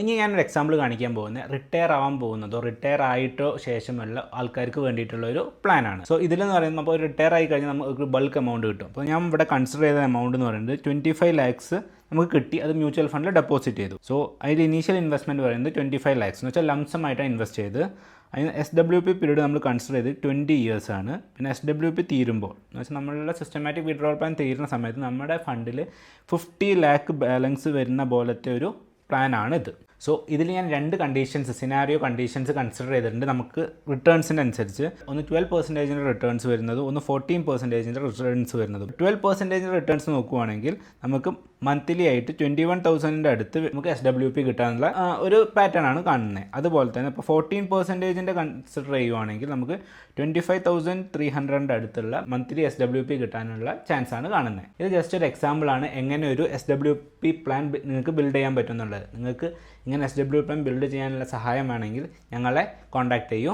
ഇനി ഞാനൊരു എക്സാമ്പിൾ കാണിക്കാൻ പോകുന്നത് റിട്ടയർ ആവാൻ പോകുന്നതോ റിട്ടയർ ആയിട്ടോ ശേഷമുള്ള ആൾക്കാർക്ക് വേണ്ടിയിട്ടുള്ള ഒരു പ്ലാനാണ്. സോ ഇതിലെന്ന് പറയുമ്പോൾ അപ്പോൾ റിട്ടയർ ആയി കഴിഞ്ഞാൽ നമുക്ക് ബൾക്ക് എമൗണ്ട് കിട്ടും. അപ്പോൾ ഞാൻ ഇവിടെ കൺസിഡർ ചെയ്ത എമൗണ്ട് എന്ന് പറയുന്നത് 25 lakhs നമുക്ക് കിട്ടി. അത് മ്യൂച്വൽ ഫണ്ടിൽ ഡെപ്പോസിറ്റ് ചെയ്തു. സോ അതിൻ്റെ ഇനീഷ്യൽ ഇൻവെസ്റ്റ്മെൻറ്റ് പറയുന്നത് 25 lakhs എന്ന് വെച്ചാൽ ലംസം ആയിട്ടാണ് ഇൻവെസ്റ്റ് ചെയ്ത്. അതിന് SWP പീരീഡ് നമ്മൾ കൺസിഡർ ചെയ്ത് 20 years ആണ്. പിന്നെ SWP തീരുമ്പോൾ എന്ന് വെച്ചാൽ നമ്മളുടെ സിസ്റ്റമാറ്റിക് വിഡ്രോവൽ പ്ലാൻ തീരുന്ന സമയത്ത് നമ്മുടെ ഫണ്ടിൽ 50 lakh ബാലൻസ് വരുന്ന പോലത്തെ ഒരു പ്ലാനാണിത്. സോ ഇതിൽ ഞാൻ 2 സിനാരിയോ കണ്ടീഷൻസ് കൺസിഡർ ചെയ്തിട്ടുണ്ട്. നമുക്ക് റിട്ടേൺസിൻ്റെ അനുസരിച്ച് ഒന്ന് 12% റിട്ടേൺസ് വരുന്നതും ഒന്ന് 14% റിട്ടേൺസ് വരുന്നതും. 12% റിട്ടേൺസ് നോക്കുവാണെങ്കിൽ നമുക്ക് മന്ത്ലി ആയിട്ട് 21,000 അടുത്ത് നമുക്ക് SWP കിട്ടാനുള്ള ഒരു പാറ്റേൺ ആണ് കാണുന്നത്. അതുപോലെ തന്നെ ഇപ്പോൾ 14% കൺസിഡർ ചെയ്യുവാണെങ്കിൽ നമുക്ക് 25,300 അടുത്തുള്ള മന്ത്ലി SWP കിട്ടാനുള്ള ചാൻസ് ആണ് കാണുന്നത്. ഇത് ജസ്റ്റ് ഒരു എക്സാമ്പിൾ ആണ് എങ്ങനെ ഒരു SWP പ്ലാൻ നിങ്ങൾക്ക് ബിൽഡ് ചെയ്യാൻ പറ്റും എന്നുള്ളത്. നിങ്ങൾക്ക് ഇങ്ങനെ SWP പ്ലാൻ ബിൽഡ് ചെയ്യാനുള്ള സഹായം വേണമെങ്കിൽ ഞങ്ങളെ കോൺടാക്റ്റ് ചെയ്യൂ.